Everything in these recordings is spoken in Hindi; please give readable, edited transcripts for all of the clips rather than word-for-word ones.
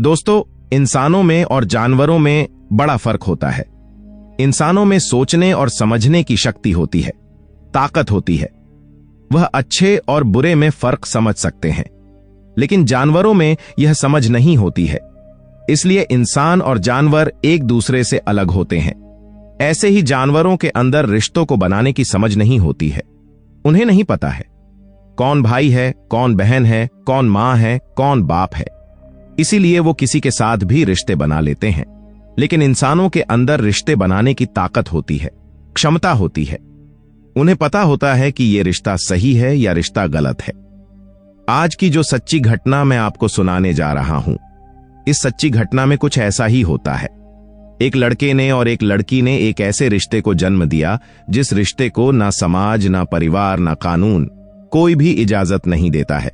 दोस्तों, इंसानों में और जानवरों में बड़ा फर्क होता है। इंसानों में सोचने और समझने की शक्ति होती है, ताकत होती है। वह अच्छे और बुरे में फर्क समझ सकते हैं, लेकिन जानवरों में यह समझ नहीं होती है। इसलिए इंसान और जानवर एक दूसरे से अलग होते हैं। ऐसे ही जानवरों के अंदर रिश्तों को बनाने की समझ नहीं होती है। उन्हें नहीं पता है कौन भाई है, कौन बहन है, कौन मां है, कौन बाप है। इसीलिए वो किसी के साथ भी रिश्ते बना लेते हैं। लेकिन इंसानों के अंदर रिश्ते बनाने की ताकत होती है, क्षमता होती है। उन्हें पता होता है कि यह रिश्ता सही है या रिश्ता गलत है। आज की जो सच्ची घटना मैं आपको सुनाने जा रहा हूं, इस सच्ची घटना में कुछ ऐसा ही होता है। एक लड़के ने और एक लड़की ने एक ऐसे रिश्ते को जन्म दिया जिस रिश्ते को ना समाज, ना परिवार, ना कानून कोई भी इजाजत नहीं देता है।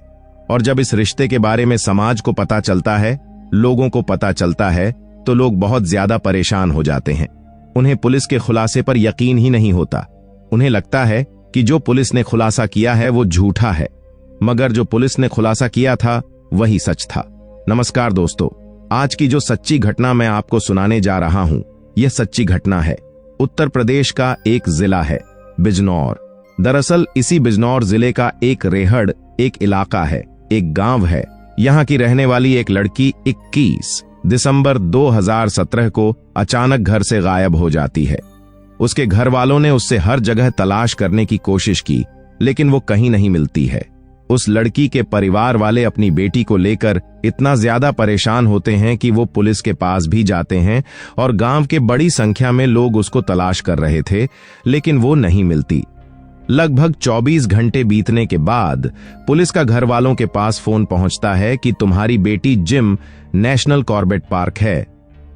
और जब इस रिश्ते के बारे में समाज को पता चलता है, लोगों को पता चलता है, तो लोग बहुत ज्यादा परेशान हो जाते हैं। उन्हें पुलिस के खुलासे पर यकीन ही नहीं होता। उन्हें लगता है कि जो पुलिस ने खुलासा किया है वो झूठा है, मगर जो पुलिस ने खुलासा किया था वही सच था। नमस्कार दोस्तों, आज की जो सच्ची घटना मैं आपको सुनाने जा रहा हूं, यह सच्ची घटना है। उत्तर प्रदेश का एक जिला है बिजनौर। दरअसल इसी बिजनौर जिले का एक रेहड़, एक इलाका है, एक गांव है। यहां की रहने वाली एक लड़की 21 दिसंबर 2017 को अचानक घर से गायब हो जाती है। उसके घर वालों ने उससे हर जगह तलाश करने की कोशिश की, लेकिन वो कहीं नहीं मिलती है। उस लड़की के परिवार वाले अपनी बेटी को लेकर इतना ज्यादा परेशान होते हैं कि वो पुलिस के पास भी जाते हैं और गांव के बड़ी संख्या में लोग उसको तलाश कर रहे थे, लेकिन वो नहीं मिलती। लगभग 24 घंटे बीतने के बाद पुलिस का घर वालों के पास फोन पहुंचता है कि तुम्हारी बेटी जिम नेशनल कॉर्बेट पार्क है,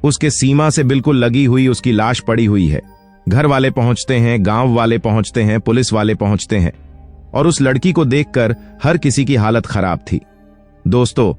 उसके सीमा से बिल्कुल लगी हुई उसकी लाश पड़ी हुई है। घर वाले पहुंचते हैं, गांव वाले पहुंचते हैं, पुलिस वाले पहुंचते हैं और उस लड़की को देखकर हर किसी की हालत खराब थी। दोस्तों,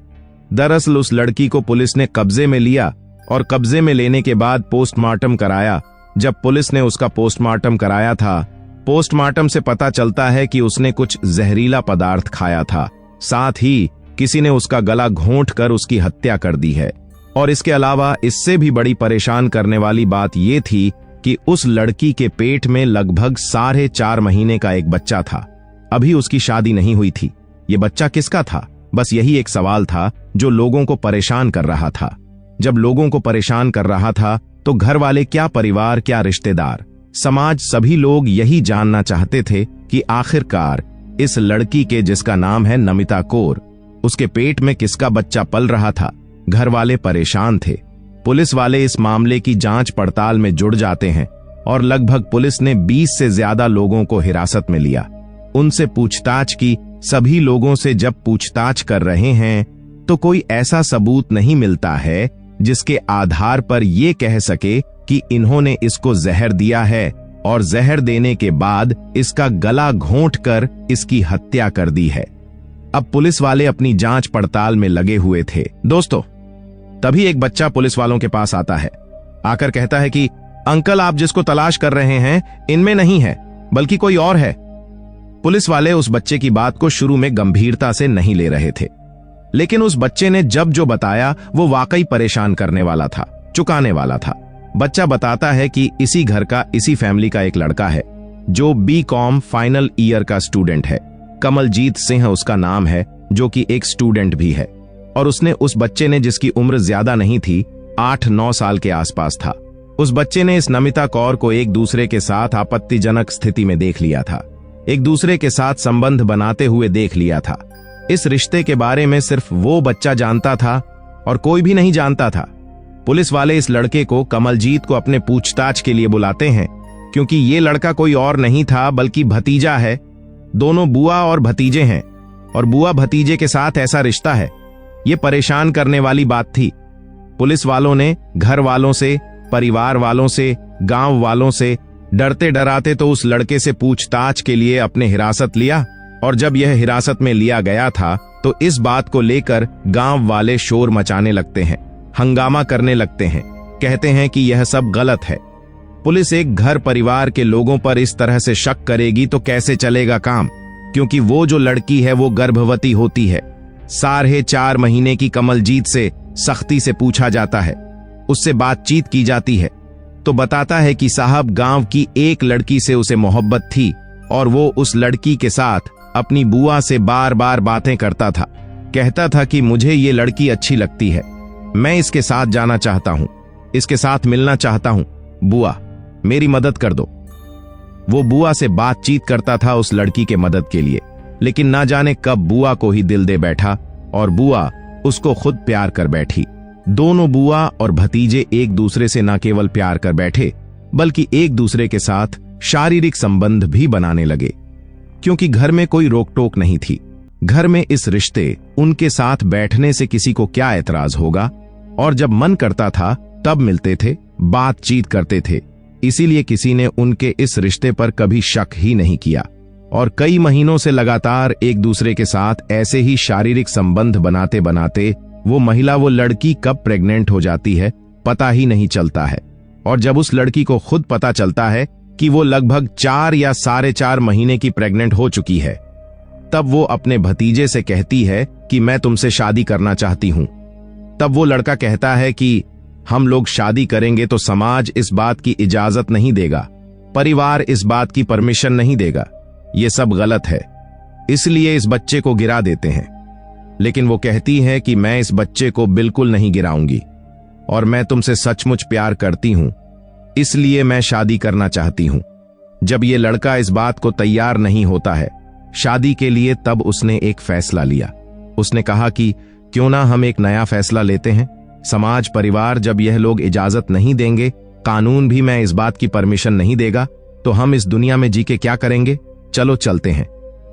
दरअसल उस लड़की को पुलिस ने कब्जे में लिया और कब्जे में लेने के बाद पोस्टमार्टम कराया। जब पुलिस ने उसका पोस्टमार्टम कराया था, पोस्टमार्टम से पता चलता है कि उसने कुछ जहरीला पदार्थ खाया था। साथ ही किसी ने उसका गला घोंट कर उसकी हत्या कर दी है। और इसके अलावा इससे भी बड़ी परेशान करने वाली बात यह थी कि उस लड़की के पेट में लगभग 4.5 महीने का एक बच्चा था। अभी उसकी शादी नहीं हुई थी। ये बच्चा किसका था? बस यही एक सवाल था जो लोगों को परेशान कर रहा था। जब लोगों को परेशान कर रहा था तो घर वाले क्या, परिवार क्या, रिश्तेदार, समाज, सभी लोग यही जानना चाहते थे कि आखिरकार इस लड़की के, जिसका नाम है नमिता कौर, उसके पेट में किसका बच्चा पल रहा था। घर वाले परेशान थे। पुलिस वाले इस मामले की जांच पड़ताल में जुड़ जाते हैं और लगभग पुलिस ने 20 से ज्यादा लोगों को हिरासत में लिया। उनसे पूछताछ की। सभी लोगों से जब पूछताछ कर रहे हैं तो कोई ऐसा सबूत नहीं मिलता है जिसके आधार पर यह कह सके कि इन्होंने इसको जहर दिया है और जहर देने के बाद इसका गला घोंट कर इसकी हत्या कर दी है। अब पुलिस वाले अपनी जांच पड़ताल में लगे हुए थे। दोस्तों, तभी एक बच्चा पुलिस वालों के पास आता है। आकर कहता है कि अंकल, आप जिसको तलाश कर रहे हैं इनमें नहीं है, बल्कि कोई और है। पुलिस वाले उस बच्चे की बात को शुरू में गंभीरता से नहीं ले रहे थे, लेकिन उस बच्चे ने जब जो बताया वो वाकई परेशान करने वाला था, चुकाने वाला था। बच्चा बताता है कि इसी घर का, इसी फैमिली का एक लड़का है जो BCom फाइनल ईयर का स्टूडेंट है। कमलजीत सिंह उसका नाम है, जो कि एक स्टूडेंट भी है। और उसने, उस बच्चे ने, जिसकी उम्र ज्यादा नहीं थी, 8-9 साल के आसपास था, उस बच्चे ने इस नमिता कौर को एक दूसरे के साथ आपत्तिजनक स्थिति में देख लिया था, एक दूसरे के साथ संबंध बनाते हुए देख लिया था। इस रिश्ते के बारे में सिर्फ वो बच्चा जानता था और कोई भी नहीं जानता था। पुलिस वाले इस लड़के को, कमलजीत को, अपने पूछताछ के लिए बुलाते हैं, क्योंकि ये लड़का कोई और नहीं था बल्कि भतीजा है। दोनों बुआ और भतीजे हैं और बुआ भतीजे के साथ ऐसा रिश्ता है। ये परेशान करने वाली बात थी। पुलिस वालों ने घर वालों से, परिवार वालों से, गांव वालों से डरते डराते तो उस लड़के से पूछताछ के लिए अपने हिरासत लिया। और जब यह हिरासत में लिया गया था तो इस बात को लेकर गांव वाले शोर मचाने लगते हैं, हंगामा करने लगते हैं, कहते हैं कि यह सब गलत है। पुलिस एक घर परिवार के लोगों पर इस तरह से शक करेगी तो कैसे चलेगा काम, क्योंकि वो जो लड़की है वो गर्भवती होती है। 4.5 महीने की कमलजीत से सख्ती से पूछा जाता है, उससे बातचीत की जाती है तो बताता है कि साहब गांव की एक लड़की से उसे मोहब्बत थी और वो उस लड़की के साथ अपनी बुआ से बार बार बातें करता था। कहता था कि मुझे ये लड़की अच्छी लगती है, मैं इसके साथ जाना चाहता हूं, इसके साथ मिलना चाहता हूं, बुआ मेरी मदद कर दो। वो बुआ से बातचीत करता था उस लड़की के मदद के लिए, लेकिन ना जाने कब बुआ को ही दिल दे बैठा और बुआ उसको खुद प्यार कर बैठी। दोनों बुआ और भतीजे एक दूसरे से न केवल प्यार कर बैठे बल्कि एक दूसरे के साथ शारीरिक संबंध भी बनाने लगे, क्योंकि घर में कोई रोक टोक नहीं थी। घर में इस रिश्ते उनके साथ बैठने से किसी को क्या एतराज होगा, और जब मन करता था तब मिलते थे, बातचीत करते थे। इसीलिए किसी ने उनके इस रिश्ते पर कभी शक ही नहीं किया और कई महीनों से लगातार एक दूसरे के साथ ऐसे ही शारीरिक संबंध बनाते बनाते वो महिला, वो लड़की कब प्रेग्नेंट हो जाती है पता ही नहीं चलता है। और जब उस लड़की को खुद पता चलता है कि वो लगभग 4 या 4.5 महीने की प्रेग्नेंट हो चुकी है, तब वो अपने भतीजे से कहती है कि मैं तुमसे शादी करना चाहती हूं। तब वो लड़का कहता है कि हम लोग शादी करेंगे तो समाज इस बात की इजाजत नहीं देगा, परिवार इस बात की परमिशन नहीं देगा, ये सब गलत है, इसलिए इस बच्चे को गिरा देते हैं। लेकिन वो कहती है कि मैं इस बच्चे को बिल्कुल नहीं गिराऊंगी और मैं तुमसे सचमुच प्यार करती हूं, इसलिए मैं शादी करना चाहती हूं। जब ये लड़का इस बात को तैयार नहीं होता है शादी के लिए, तब उसने एक फैसला लिया। उसने कहा कि क्यों ना हम एक नया फैसला लेते हैं, समाज परिवार जब यह लोग इजाजत नहीं देंगे, कानून भी मैं इस बात की परमिशन नहीं देगा, तो हम इस दुनिया में जी के क्या करेंगे, चलो चलते हैं।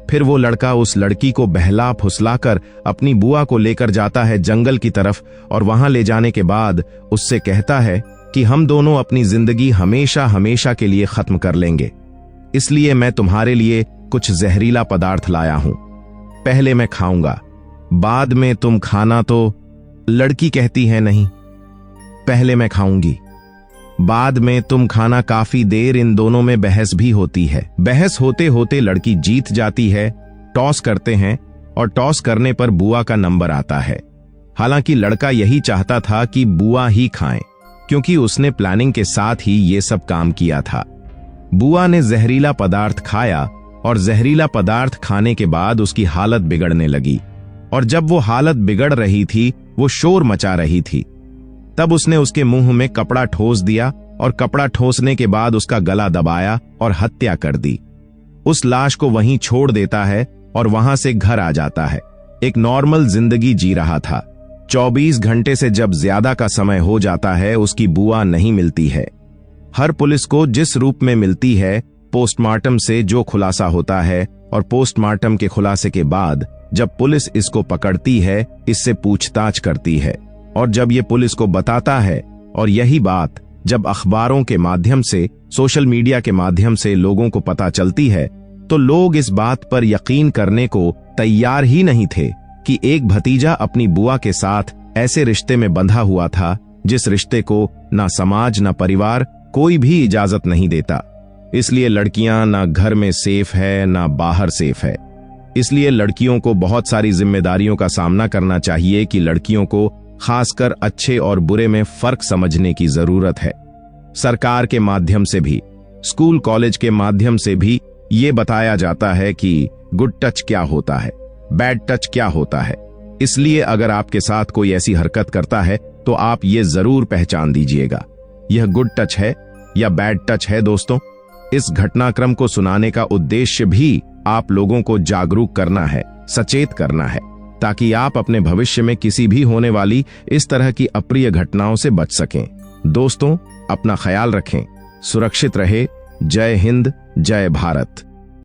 फिर वो लड़का उस लड़की को बहला फुसलाकर अपनी बुआ को लेकर जाता है जंगल की तरफ और वहां ले जाने के बाद उससे कहता है कि हम दोनों अपनी जिंदगी हमेशा हमेशा के लिए खत्म कर लेंगे, इसलिए मैं तुम्हारे लिए कुछ जहरीला पदार्थ लाया हूं, पहले मैं खाऊंगा, बाद में तुम खाना। तो लड़की कहती है नहीं, पहले मैं खाऊंगी, बाद में तुम खाना। काफी देर इन दोनों में बहस भी होती है। बहस होते होते लड़की जीत जाती है, टॉस करते हैं और टॉस करने पर बुआ का नंबर आता है। हालांकि लड़का यही चाहता था कि बुआ ही खाएं, क्योंकि उसने प्लानिंग के साथ ही ये सब काम किया था। बुआ ने जहरीला पदार्थ खाया और जहरीला पदार्थ खाने के बाद उसकी हालत बिगड़ने लगी, और जब वो हालत बिगड़ रही थी, वो शोर मचा रही थी, तब उसने उसके मुंह में कपड़ा ठोस दिया और कपड़ा ठोसने के बाद उसका गला दबाया और हत्या कर दी। उस लाश को वहीं छोड़ देता है और वहां से घर आ जाता है। एक नॉर्मल जिंदगी जी रहा था। 24 घंटे से जब ज्यादा का समय हो जाता है, उसकी बुआ नहीं मिलती है। हर पुलिस को जिस रूप में मिलती है, पोस्टमार्टम से जो खुलासा होता है और पोस्टमार्टम के खुलासे के बाद जब पुलिस इसको पकड़ती है, इससे पूछताछ करती है, और जब ये पुलिस को बताता है और यही बात जब अखबारों के माध्यम से, सोशल मीडिया के माध्यम से लोगों को पता चलती है, तो लोग इस बात पर यकीन करने को तैयार ही नहीं थे कि एक भतीजा अपनी बुआ के साथ ऐसे रिश्ते में बंधा हुआ था जिस रिश्ते को ना समाज ना परिवार कोई भी इजाजत नहीं देता। इसलिए लड़कियां ना घर में सेफ है ना बाहर सेफ है। इसलिए लड़कियों को बहुत सारी जिम्मेदारियों का सामना करना चाहिए कि लड़कियों को खासकर अच्छे और बुरे में फर्क समझने की जरूरत है। सरकार के माध्यम से भी, स्कूल कॉलेज के माध्यम से भी ये बताया जाता है कि गुड टच क्या होता है, बैड टच क्या होता है। इसलिए अगर आपके साथ कोई ऐसी हरकत करता है तो आप ये जरूर पहचान दीजिएगा, यह गुड टच है या बैड टच है। दोस्तों, इस घटनाक्रम को सुनाने का उद्देश्य भी आप लोगों को जागरूक करना है, सचेत करना है, ताकि आप अपने भविष्य में किसी भी होने वाली इस तरह की अप्रिय घटनाओं से बच सकें। दोस्तों, अपना ख्याल रखें, सुरक्षित रहे। जय हिंद, जय भारत।